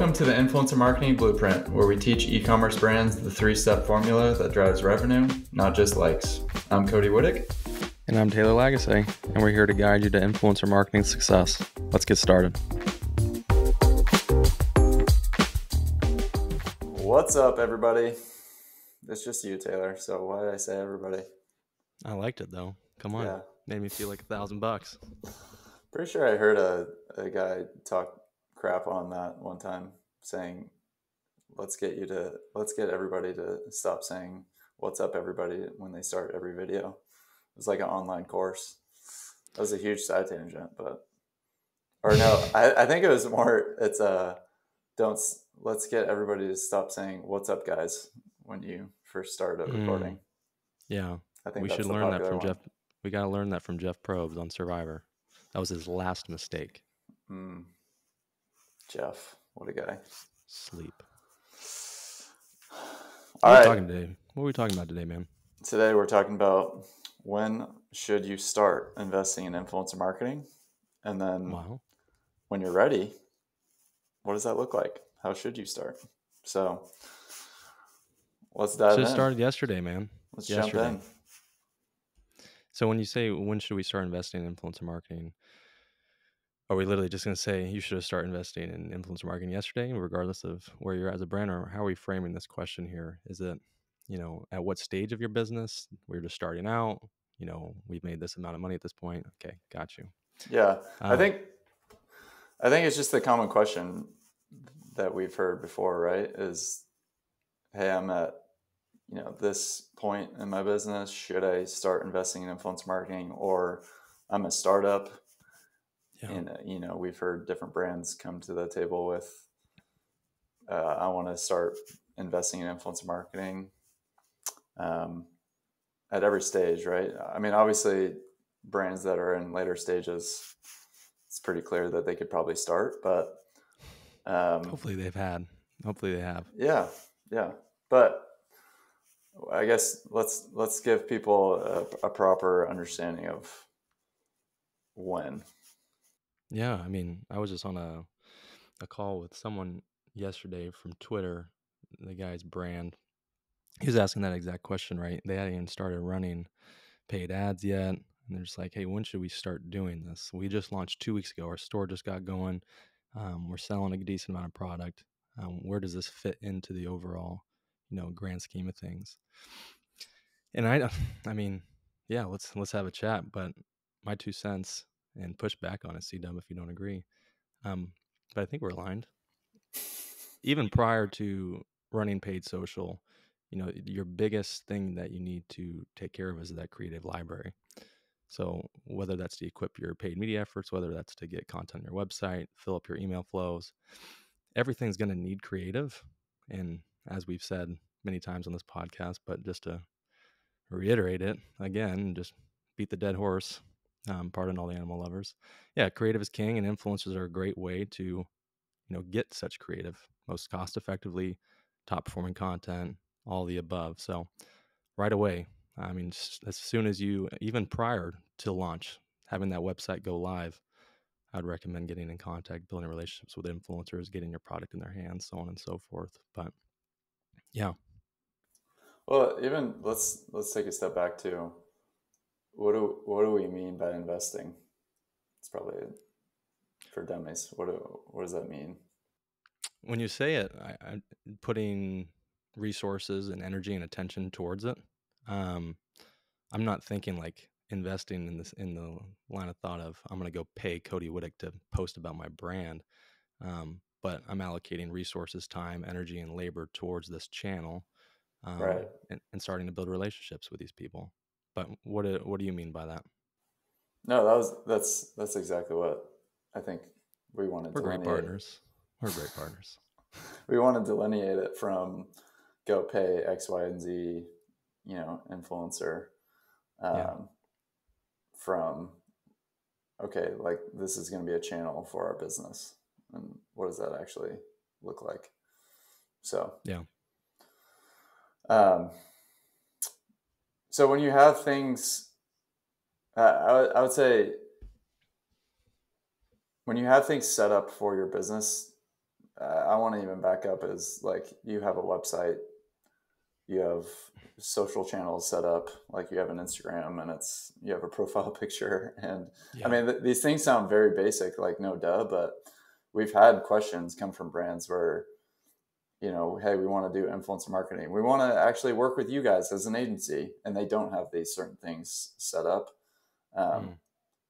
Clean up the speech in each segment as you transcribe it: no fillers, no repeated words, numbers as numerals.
Welcome to the Influencer Marketing Blueprint, where we teach e-commerce brands the three-step formula that drives revenue, not just likes. I'm Cody Whittick. And I'm Taylor Lagasse, and we're here to guide you to influencer marketing success. Let's get started. What's up, everybody? It's just you, Taylor, so why did I say everybody? I liked it, though. Come on. Yeah. Made me feel like $1,000. Pretty sure I heard a guy talk crap on that one time, saying, let's get everybody to stop saying what's up, everybody, when they start every video. It was like an online course. That was a huge side tangent, I think it was more, let's get everybody to stop saying what's up, guys, when you first start a recording. Yeah. I think we should learn that from Jeff. We got to learn that from Jeff Probst on Survivor. That was his last mistake. Jeff, what a guy. Sleep. All right. What are we talking about today, man? Today we're talking about when should you start investing in influencer marketing? And then when you're ready, what does that look like? How should you start? So let's dive in. Should have started yesterday, man. Let's jump in. So when you say, when should we start investing in influencer marketing? Are we literally just going to say you should have started investing in influencer marketing yesterday, regardless of where you're at as a brand? Or how are we framing this question here? Is it, at what stage of your business? We're just starting out. We've made this amount of money at this point. Okay, got you. Yeah, I think it's just the common question that we've heard before, right? Is, hey, I'm at this point in my business. Should I start investing in influencer marketing? Or I'm a startup. Yeah. And, we've heard different brands come to the table with, I want to start investing in influencer marketing at every stage, right? I mean, obviously, brands that are in later stages, it's pretty clear that they could probably start, but hopefully they have. Yeah. But I guess let's give people a proper understanding of when. Yeah, I mean, I was just on a call with someone yesterday from Twitter, the guy's brand. He was asking that exact question, right? They hadn't even started running paid ads yet. And they're just like, hey, when should we start doing this? We just launched 2 weeks ago. Our store just got going. We're selling a decent amount of product. Where does this fit into the overall, grand scheme of things? And I mean, yeah, let's have a chat. But my 2 cents, and push back on it, C-Dub, if you don't agree. But I think we're aligned. Even prior to running paid social, your biggest thing that you need to take care of is that creative library. So whether that's to equip your paid media efforts, whether that's to get content on your website, fill up your email flows, everything's going to need creative. And as we've said many times on this podcast, but just to reiterate it again, just beat the dead horse, pardon all the animal lovers. Yeah, creative is king, and influencers are a great way to, get such creative, most cost effectively, top performing content, all the above. So right away, I mean, as soon as even prior to launch, having that website go live, I'd recommend getting in contact, building relationships with influencers, getting your product in their hands, so on and so forth. But yeah. Well, even let's take a step back to what do we mean by investing? It's probably for dummies. What does that mean? When you say it, I'm putting resources and energy and attention towards it. I'm not thinking like investing in the line of thought of I'm going to go pay Cody Whittick to post about my brand. But I'm allocating resources, time, energy, and labor towards this channel, right? And starting to build relationships with these people. But what do you mean by that? No, that's exactly what I think we wanted to delineate. We're great partners. We want to delineate it from go pay X, Y, and Z, influencer, from, okay, like this is going to be a channel for our business. And what does that actually look like? So, yeah. So when you have things, I would say when you have things set up for your business, I want to even back up is like you have a website, you have social channels set up, like you have an Instagram and you have a profile picture. And I Yeah. mean, these things sound very basic, like no duh, but we've had questions come from brands where, hey, we want to do influencer marketing. We want to actually work with you guys as an agency, and they don't have these certain things set up.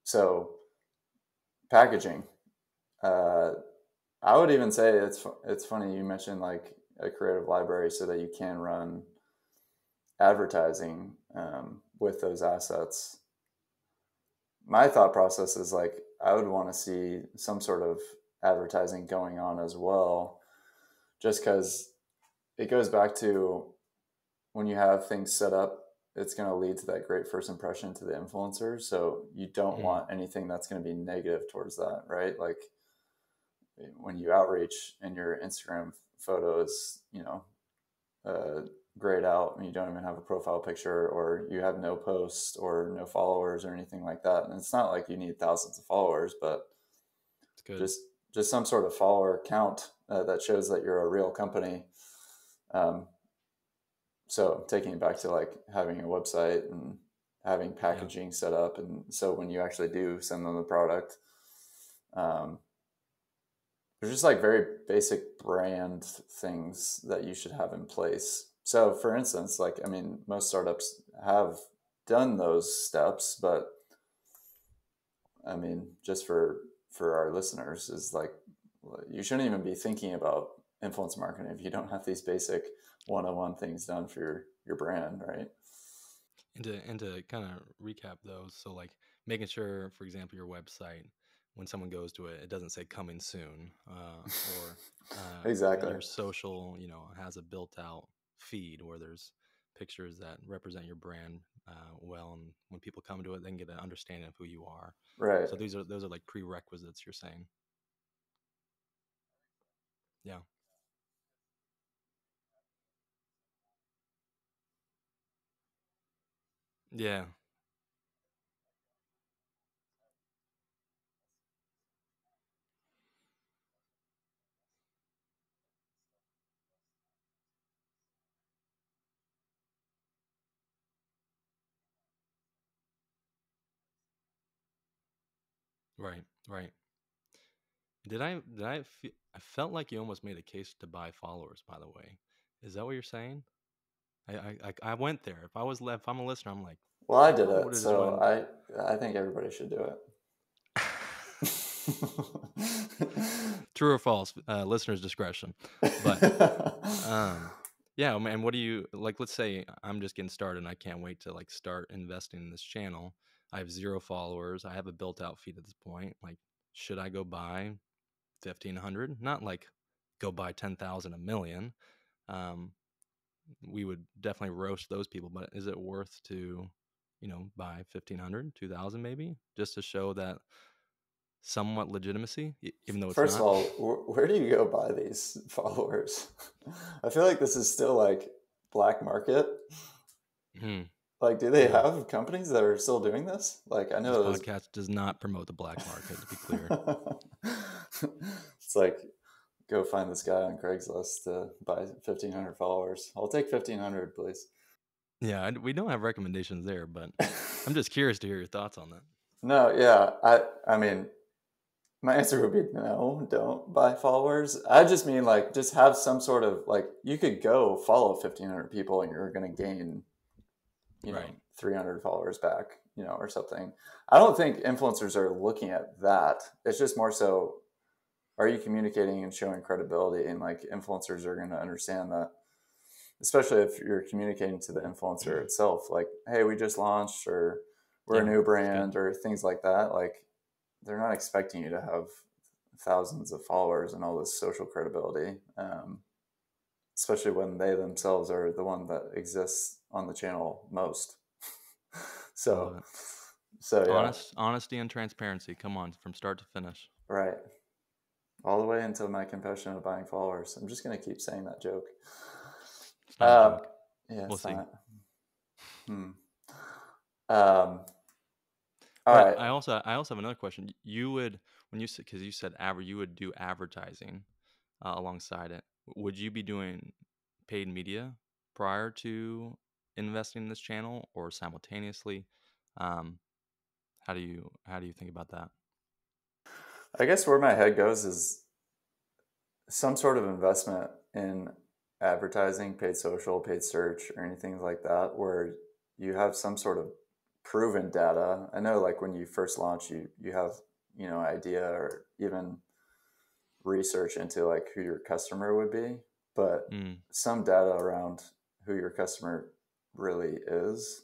So packaging, uh, I would even say it's funny you mentioned like a creative library so that you can run advertising with those assets. My thought process is like I would want to see some sort of advertising going on as well, just because it goes back to when you have things set up, it's going to lead to that great first impression to the influencer. So you don't want anything that's going to be negative towards that, right? Like when you outreach and your Instagram photo is, grayed out and you don't even have a profile picture, or you have no posts or no followers or anything like that. And it's not like you need thousands of followers, but It's good. just some sort of follower count that shows that you're a real company. So taking it back to like having a website and having packaging set up, and so when you actually do send them the product, there's just like very basic brand things that you should have in place. So for instance, like, I mean, most startups have done those steps, but I mean, just for our listeners is like, you shouldn't even be thinking about influence marketing if you don't have these basic 101 things done for your brand, right? And to kind of recap those, so like making sure, for example, your website, when someone goes to it, it doesn't say coming soon, or Exactly. your social, has a built out feed where there's pictures that represent your brand well, and when people come to it, they can get an understanding of who you are. Right. So those are like prerequisites, you're saying. Yeah. Yeah. Right. Right. I felt like you almost made a case to buy followers, by the way. Is that what you're saying? I went there. If I'm a listener, I'm like, Well, I I did probably it, would have just so went. I think everybody should do True or false? Listener's discretion. But it. yeah, and what do you like? Let's say I'm just getting started, and I can't wait to like start investing in this channel. I have 0 followers. I have a built-out feed at this point. Like, should I go buy 1,500? Not like go buy 10,000, a million. Um, we would definitely roast those people, but is it worth to, buy 1,500, 2,000 maybe, just to show that somewhat legitimacy, even though it's First of not? all, where do you go buy these followers? I feel like this is still like black market. Hmm. Like, do they Yeah. have companies that are still doing this? Like, I This know there's. podcast does not promote the black market, to be clear. It's like, go find this guy on Craigslist to buy 1,500 followers. I'll take 1,500, please. Yeah, we don't have recommendations there, but I'm just curious to hear your thoughts on that. No, yeah, I mean, my answer would be no, don't buy followers. I just mean like just have some sort of like you could go follow 1,500 people and you're going to gain, Right. 300 followers back, or something. I don't think influencers are looking at that. It's just more so, are you communicating and showing credibility? And like influencers are going to understand that, especially if you're communicating to the influencer itself, like, hey, we just launched, or we're a Yeah, new that's good. brand, or things like that. Like, they're not expecting you to have thousands of followers and all this social credibility, especially when they themselves are the one that exists on the channel most. I love so, it. so yeah, Honesty and transparency. Come on, from start to finish. right. All the way into my confession of buying followers. I'm just gonna keep saying that joke. It's not a Uh, joke. yeah, We'll it's see. not. Hmm. Um, all But right. I also have another question. You would, when you said, because you said you would do advertising. alongside it. Would you be doing paid media prior to investing in this channel or simultaneously? Um, how do you think about that? I guess where my head goes is some sort of investment in advertising, paid social, paid search, or anything like that, where you have some sort of proven data. I know, like when you first launch, you have idea or even research into like who your customer would be, but Mm, some data around who your customer really is.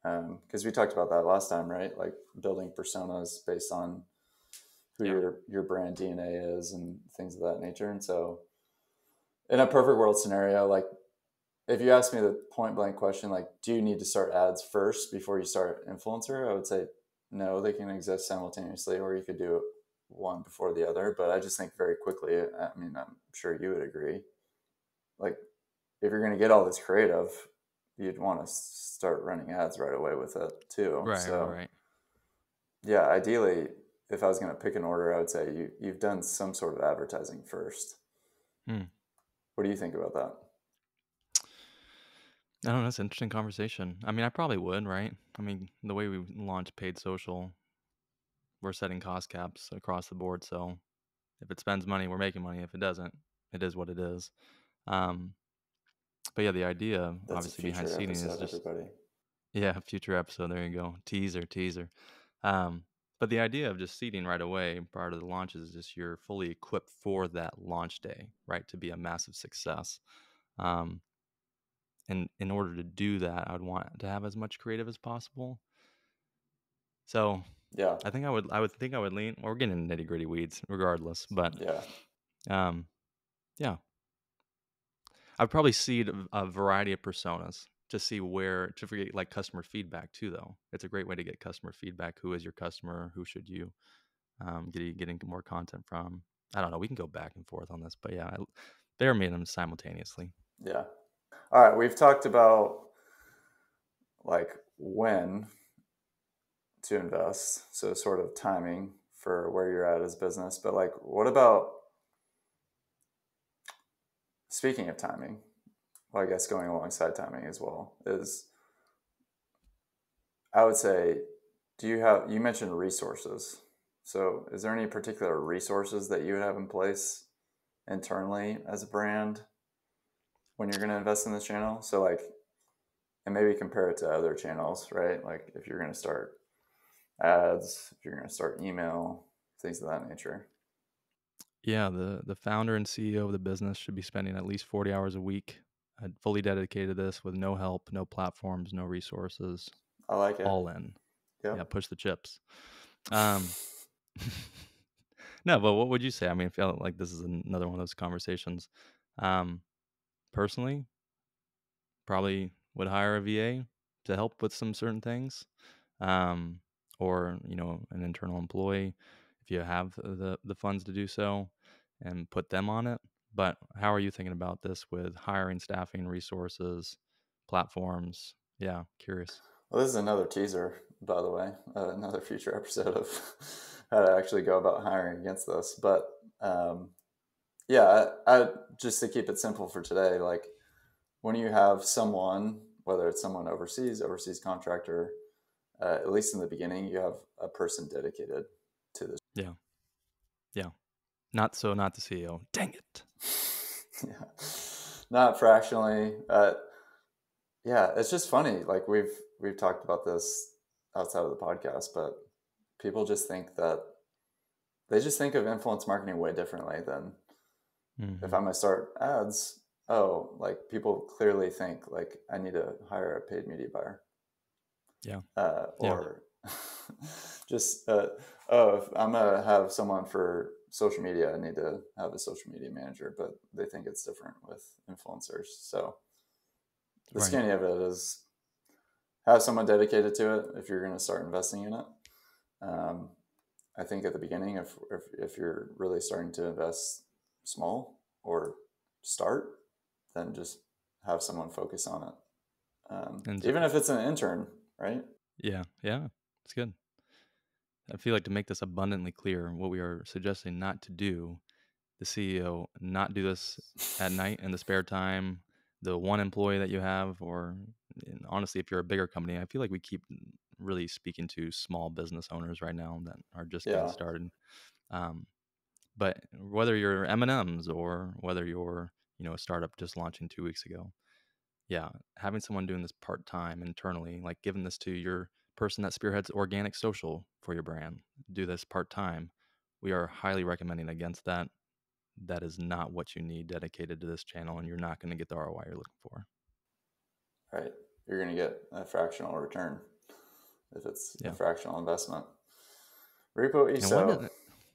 Because we talked about that last time, right? Like building personas based on who yeah. your brand DNA is and things of that nature. And so, in a perfect world scenario, like if you ask me the point blank question, like, do you need to start ads first before you start influencer? I would say no, they can exist simultaneously, or you could do one before the other. But I just think very quickly, I mean, I'm sure you would agree. Like, if you're going to get all this creative, you'd want to start running ads right away with it too. Right, right, So, right. yeah, ideally, if I was going to pick an order, I would say you've done some sort of advertising first. Hmm. What do you think about that? I don't know. That's an interesting conversation. I mean, I probably would, right? I mean, the way we launched paid social, we're setting cost caps across the board. So if it spends money, we're making money. If it doesn't, it is what it is. Um, but yeah, the idea That's a obviously behind future seeding is episode, just, everybody. yeah, future episode. There you go. Teaser, teaser. Um, but the idea of just seeding right away prior to the launches is just you're fully equipped for that launch day, right? To be a massive success. Um, and in order to do that, I would want to have as much creative as possible. So Yeah, I would lean. We're getting into nitty gritty weeds, regardless. But yeah, um, yeah, I'd probably seed a variety of personas to see where to get like customer feedback too. Though it's a great way to get customer feedback. Who is your customer? Who should you getting more content from? I don't know. We can go back and forth on this, but yeah, they're made them simultaneously. yeah. All right, we've talked about like when to invest, so sort of timing for where you're at as business. But like, what about speaking of timing? Well, I guess going alongside timing as well is I would say, you mentioned resources. So is there any particular resources that you would have in place internally as a brand when you're going to invest in this channel? So like, and maybe compare it to other channels, right? Like if you're going to start ads, if you're going to start email, things of that nature. Yeah, the founder and CEO of the business should be spending at least 40 hours a week fully dedicated to this with no help, no platforms, no resources, I like it. all in. Yeah, Yep. push the chips. Um, no, but what would you say? I mean, I feel like this is another one of those conversations. Um, Personally, probably would hire a VA to help with some certain things, um, or an internal employee if you have the funds to do so, and put them on it. But how are you thinking about this with hiring, staffing, resources, platforms? Yeah, curious. Well, this is another teaser, by the way, another future episode of how to actually go about hiring against this. But yeah, I just to keep it simple for today, like when you have someone, whether it's someone overseas contractor, at least in the beginning, you have a person dedicated to this. Yeah, yeah. Not the CEO. Dang it. Yeah, not fractionally. Yeah, it's just funny. Like we've talked about this outside of the podcast, but people just think that they just think of influence marketing way differently than if Hmm. I'm gonna start ads. Oh, like people clearly think like I need to hire a paid media buyer, Yeah, yeah. or just oh, if I'm gonna have someone for social media, I need to have a social media manager. But they think it's different with influencers. So the Right. skinny of it is have someone dedicated to it if you're going to start investing in it. Um, I think at the beginning, if you're really starting to invest small or start, then just have someone focus on it. And so, Even if it's an intern, right? yeah, yeah. It's good. I feel like to make this abundantly clear, what we are suggesting not to do the CEO not do this at night in the spare time? The one employee that you have, or and honestly, if you're a bigger company, I feel like we keep really speaking to small business owners right now that are just getting Yeah. started. Um, but whether you're M&M's or whether you're, a startup just launching 2 weeks ago, yeah, having someone doing this part time internally, like giving this to your person that spearheads organic social for your brand, do this part time. We are highly recommending against that. That is not what you need dedicated to this channel, and you're not going to get the ROI you're looking for. Right. You're going to get a fractional return if it's a Yeah. fractional investment. Reap what you And why does sow.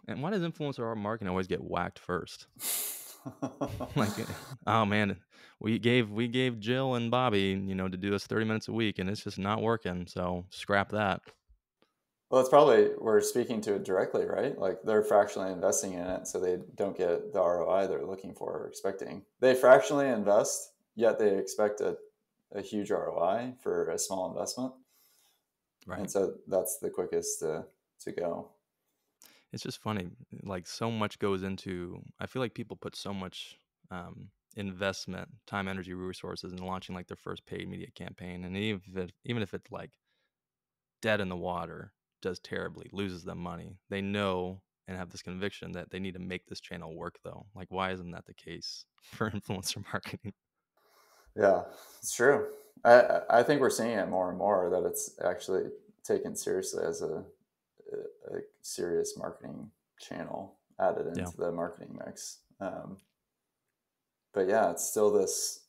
and why does influencer marketing always get whacked first? Like, oh man, we gave Jill and Bobby, to do this 30 minutes a week, and it's just not working. So scrap that. Well, it's probably we're speaking to it directly, right? Like they're fractionally investing in it, so they don't get the ROI they're looking for or expecting. They fractionally invest, yet they expect a huge ROI for a small investment. Right. And so that's the quickest to go. It's just funny. Like so much goes into. I feel like people put so much investment, time, energy, resources in launching like their first paid media campaign, and even if it's like dead in the water, does terribly, loses them money. They know and have this conviction that they need to make this channel work though. Like, why isn't that the case for influencer marketing? Yeah, it's true. I think we're seeing it more and more that it's actually taken seriously as a serious marketing channel added Yeah. into the marketing mix. But yeah, it's still this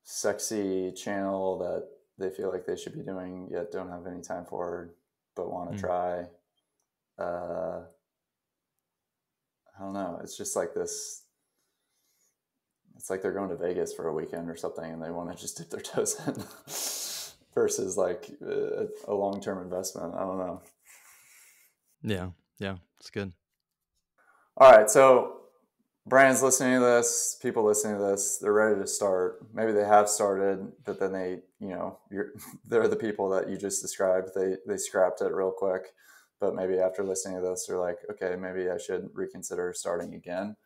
sexy channel that they feel like they should be doing yet don't have any time for, but want to Mm. try. I don't know. It's just like this. It's like they're going to Vegas for a weekend or something, and they want to just dip their toes in, versus like a long term investment. I don't know. Yeah. Yeah. It's good. All right, so brands listening to this, people listening to this, they're ready to start. Maybe they have started, but then they're the people that you just described. They scrapped it real quick, but maybe after listening to this, they're like, okay, maybe I should reconsider starting again.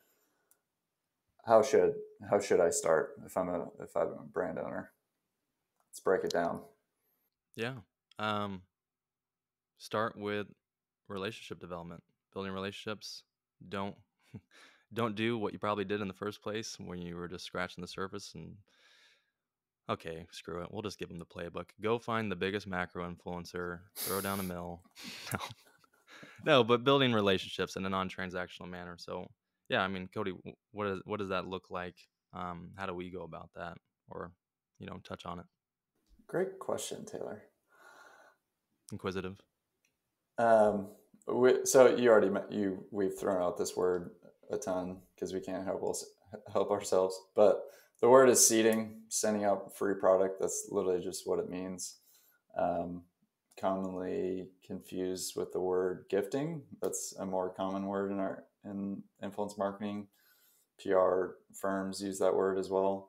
How should I start if I'm a brand owner? Let's break it down. Yeah. Start with relationship development, building relationships. Don't don't do what you probably did in the first place when you were just scratching the surface and okay, screw it. We'll just give them the playbook. Go find the biggest macro influencer, throw down a mill. No, no, but building relationships in a non-transactional manner. So, yeah, I mean, Cody, what does that look like? How do we go about that, or touch on it? Great question, Taylor. Inquisitive. Um, so you already we've thrown out this word a ton because we can't help ourselves. But the word is seeding, sending out free product. That's literally just what it means. Um, Commonly confused with the word gifting. That's a more common word in influence marketing. PR firms use that word as well.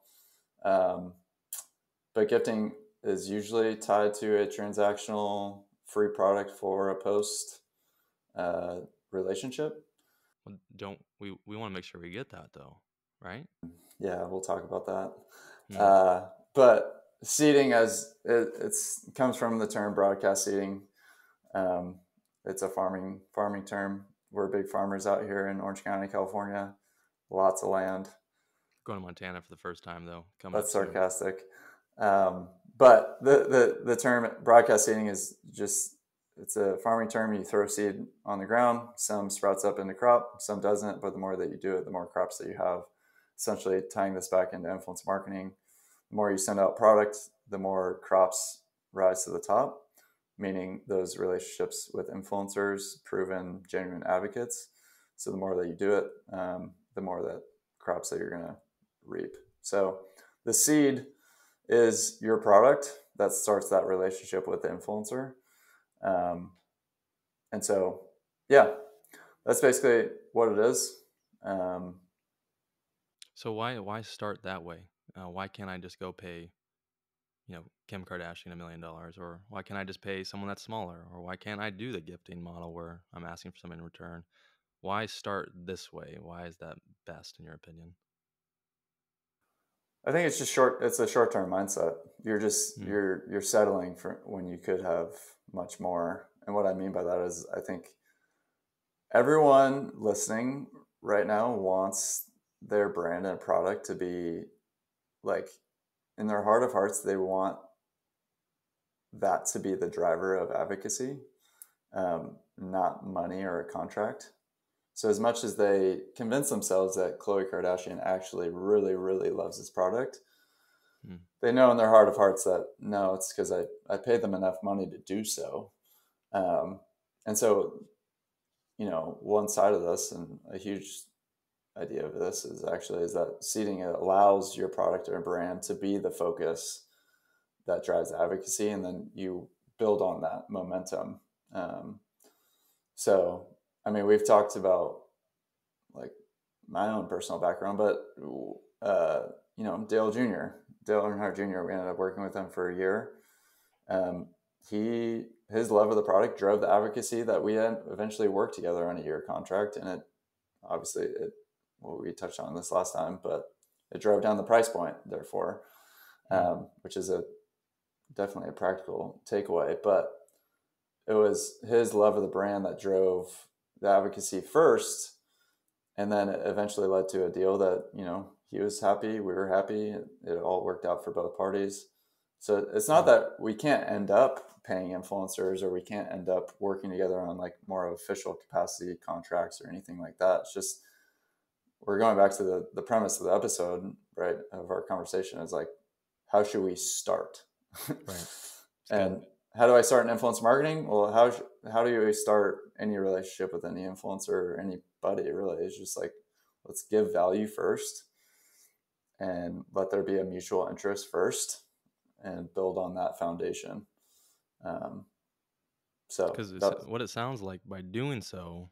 But gifting is usually tied to a transactional free product for a post relationship. Well, don't we want to make sure we get that though, right? Yeah, we'll talk about that. Hmm. But seeding, as it's comes from the term broadcast seeding. It's a farming term. We're big farmers out here in Orange County, California. Lots of land. Going to Montana for the first time though, coming That's up soon. sarcastic. But the term broadcast seeding is just, it's a farming term. You throw seed on the ground, some sprouts up into crop, some doesn't, but the more that you do it, the more crops that you have. Essentially tying this back into influence marketing, the more you send out product, the more crops rise to the top, meaning those relationships with influencers, proven genuine advocates. So the more that you do it, the more that crops that you're going to reap. So the seed is your product that starts that relationship with the influencer. And so, yeah, that's basically what it is. So why start that way? Why can't I just go pay, Kim Kardashian $1 million, or why can't I just pay someone that's smaller, or why can't I do the gifting model where I'm asking for something in return? Why start this way? Why is that best in your opinion? I think it's just short. It's a short term mindset. You're just Mm, you're settling for when you could have much more. And what I mean by that is, I think everyone listening right now wants their brand and product to be like, in their heart of hearts, they want that to be the driver of advocacy, not money or a contract. So as much as they convince themselves that Khloe Kardashian actually really, really loves this product, mm, they know in their heart of hearts that no, it's because I paid them enough money to do so. Um, and so, one side of this, and a huge idea of this is that seeding, it allows your product or brand to be the focus that drives advocacy, and then you build on that momentum. Um, so, I mean, we've talked about like my own personal background, but Dale Earnhardt Jr. We ended up working with him for a year. Um, his love of the product drove the advocacy that we had eventually worked together on a year contract, and it obviously it well, we touched on this last time, but it drove down the price point, therefore, mm. which is a definitely a practical takeaway. But it was his love of the brand that drove the advocacy first, and then it eventually led to a deal that he was happy, we were happy, it all worked out for both parties. So it's not Yeah. that we can't end up paying influencers, or we can't end up working together on like more official capacity contracts or anything like that. It's just, we're going back to the premise of the episode, right, of our conversation, is like, how should we start? Right. It's good. And how do I start in influencer marketing? Well, how do you start any relationship with any influencer or anybody, really? It's just like, let's give value first and let there be a mutual interest first and build on that foundation. Um, so Because that, what it sounds like, by doing so,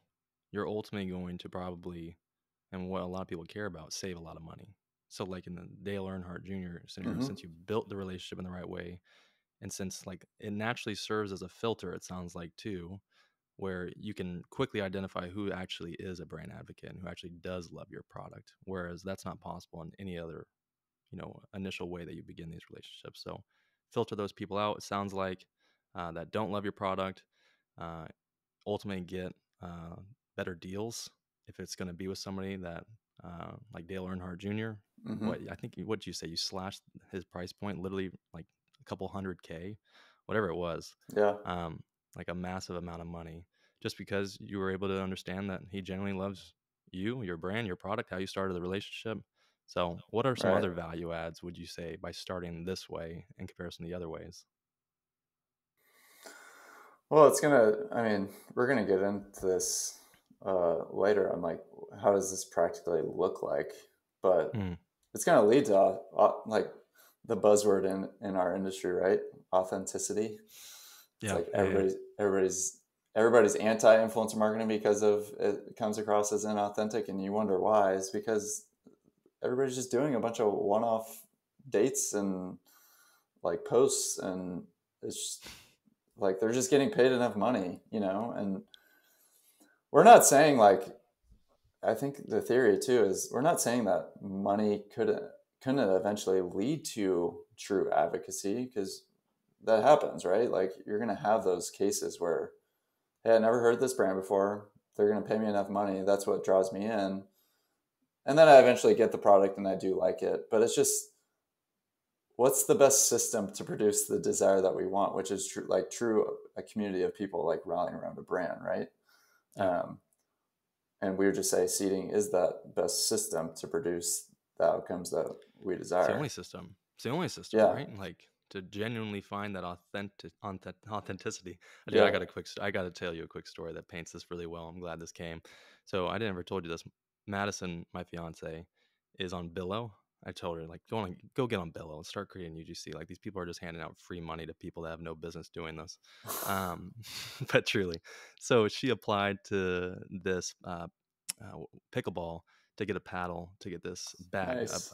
you're ultimately going to probably, and what a lot of people care about, save a lot of money. So, like in the Dale Earnhardt Jr. scenario, mm-hmm, since you built the relationship in the right way, and since like it naturally serves as a filter, it sounds like too, where you can quickly identify who actually is a brand advocate and who actually does love your product, whereas that's not possible in any other initial way that you begin these relationships. So filter those people out, it sounds like, that don't love your product, uh, ultimately get better deals if it's going to be with somebody that, like Dale Earnhardt Jr. mm-hmm, What I think, what did you say? You slashed his price point literally like a couple hundred K, whatever it was, yeah, um, like a massive amount of money, just because you were able to understand that he genuinely loves you, your brand, your product, how you started the relationship. So, what are some right. other value adds, would you say, by starting this way in comparison to the other ways? Well, I mean, we're gonna get into this later on, like, how does this practically look like? But Mm, it's gonna lead to like the buzzword in our industry, right? Authenticity. It's yeah, like yeah, yeah. everybody's anti-influencer marketing because of it comes across as inauthentic, and you wonder why. It's because everybody's just doing a bunch of one-off dates and like posts, and it's just, like, they're just getting paid enough money, and we're not saying like, I think the theory too is, we're not saying that money couldn't eventually lead to true advocacy, because that happens, right? Like, you're going to have those cases where, hey, I never heard this brand before, they're going to pay me enough money, that's what draws me in, and then I eventually get the product and I do like it. But it's just, what's the best system to produce the desire that we want, which is true a community of people like rallying around a brand, right? Yeah. um, and we would just say seeding is that best system to produce the outcomes that we It's the only desire. system. It's the only system, Yeah, right? Like, to genuinely find that authenticity. yeah. I got to tell you a quick story that paints this really well. I'm glad this came. So I never told you this. Madison, my fiance, is on Billo. I told her, like, go get on Billo and start creating UGC. Like, these people are just handing out free money to people that have no business doing this. Um, but truly, so she applied to this pickleball to get a paddle, to get this bag, Nice.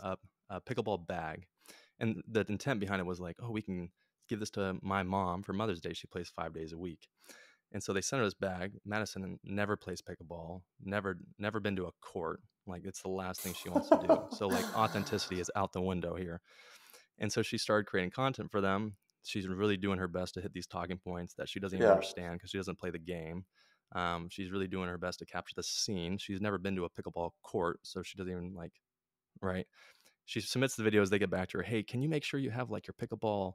a pickleball bag. And the intent behind it was like, oh, we can give this to my mom for Mother's Day. She plays 5 days a week. And so they sent her this bag. Madison never plays pickleball, never been to a court. Like, it's the last thing she wants to do. So like, authenticity is out the window here. And so she started creating content for them. She's really doing her best to hit these talking points that she doesn't even understand because she doesn't play the game. She's really doing her best to capture the scene. She's never been to a pickleball court, so she doesn't even like, right? She submits the videos. They get back to her. Hey, can you make sure you have like your pickleball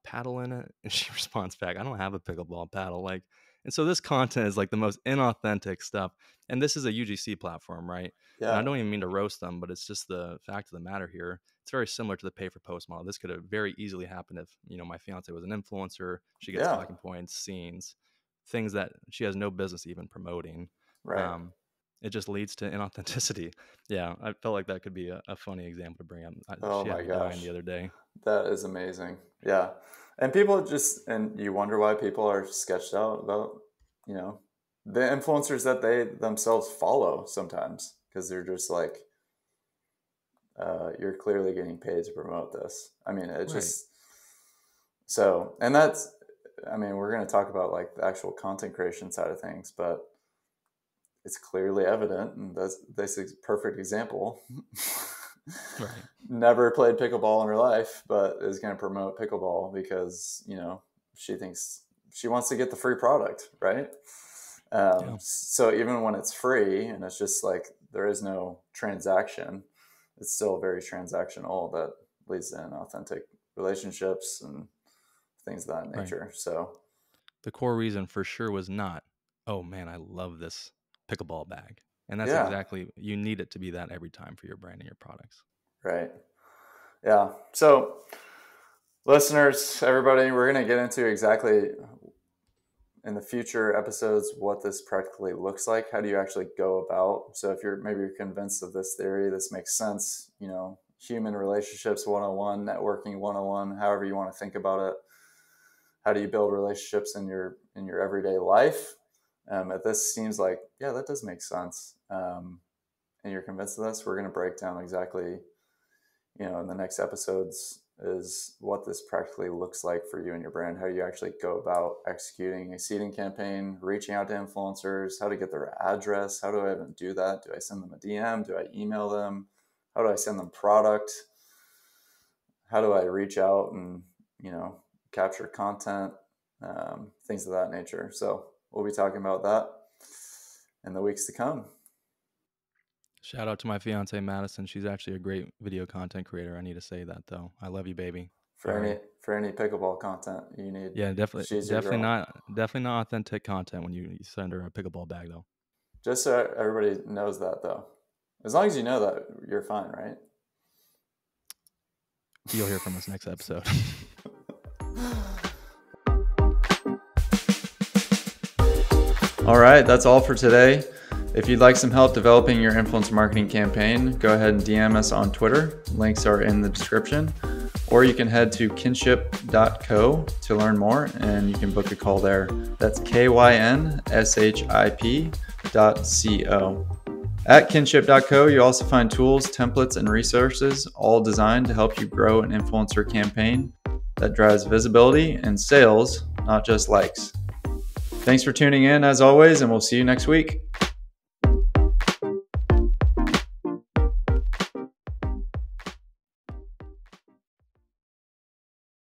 paddle in it? And she responds back, I don't have a pickleball paddle. Like, and so this content is like the most inauthentic stuff. And this is a UGC platform, right? Yeah. And I don't even mean to roast them, but it's just the fact of the matter here. It's very similar to the pay for post model. This could have very easily happened if, you know, my fiance was an influencer. She gets talking points, scenes, things that she has no business even promoting. Right. It just leads to inauthenticity. Yeah, I felt like that could be a funny example to bring up. Oh she my had me gosh, dying the other day. That is amazing. Yeah, and people just, and you wonder why people are sketched out about, you know, the influencers that they themselves follow sometimes, because they're just like, you're clearly getting paid to promote this. I mean, it just, so, and that's, I mean, we're going to talk about like the actual content creation side of things, but it's clearly evident, and that's a perfect example. Right. Never played pickleball in her life, but is going to promote pickleball because, you know, she thinks she wants to get the free product, right? So even when it's free and it's just like there is no transaction, it's still very transactional. That leads to inauthentic relationships and things of that nature. Right. So the core reason for sure was not, oh man, I love this pickleball bag. And that's exactly, you need it to be that every time for your brand and your products. Right. Yeah. So listeners, everybody, we're going to get into exactly in the future episodes what this practically looks like. How do you actually go about? So if you're convinced of this theory, this makes sense, you know, human relationships 101, networking 101, however you want to think about it. How do you build relationships in your everyday life? If this seems like, yeah, that does make sense, and you're convinced of this, we're going to break down exactly, you know, in the next episodes is what this practically looks like for you and your brand. How do you actually go about executing a seeding campaign, reaching out to influencers, how to get their address, how do I even do that? Do I send them a DM? Do I email them? How do I send them product? How do I reach out and, you know, capture content, things of that nature. So we'll be talking about that in the weeks to come. Shout out to my fiance, Madison. She's actually a great video content creator. I need to say that though. I love you, baby. For any pickleball content you need. Yeah, definitely not authentic content when you send her a pickleball bag though. Just so everybody knows that though. As long as you know that, you're fine, right? You'll hear from us next episode. All right, that's all for today. If you'd like some help developing your influencer marketing campaign, go ahead and DM us on Twitter. Links are in the description. Or you can head to kinship.co to learn more, and you can book a call there. That's KYNSHIP.co. At kinship.co, you also find tools, templates, and resources, all designed to help you grow an influencer campaign that drives visibility and sales, not just likes. Thanks for tuning in as always, and we'll see you next week.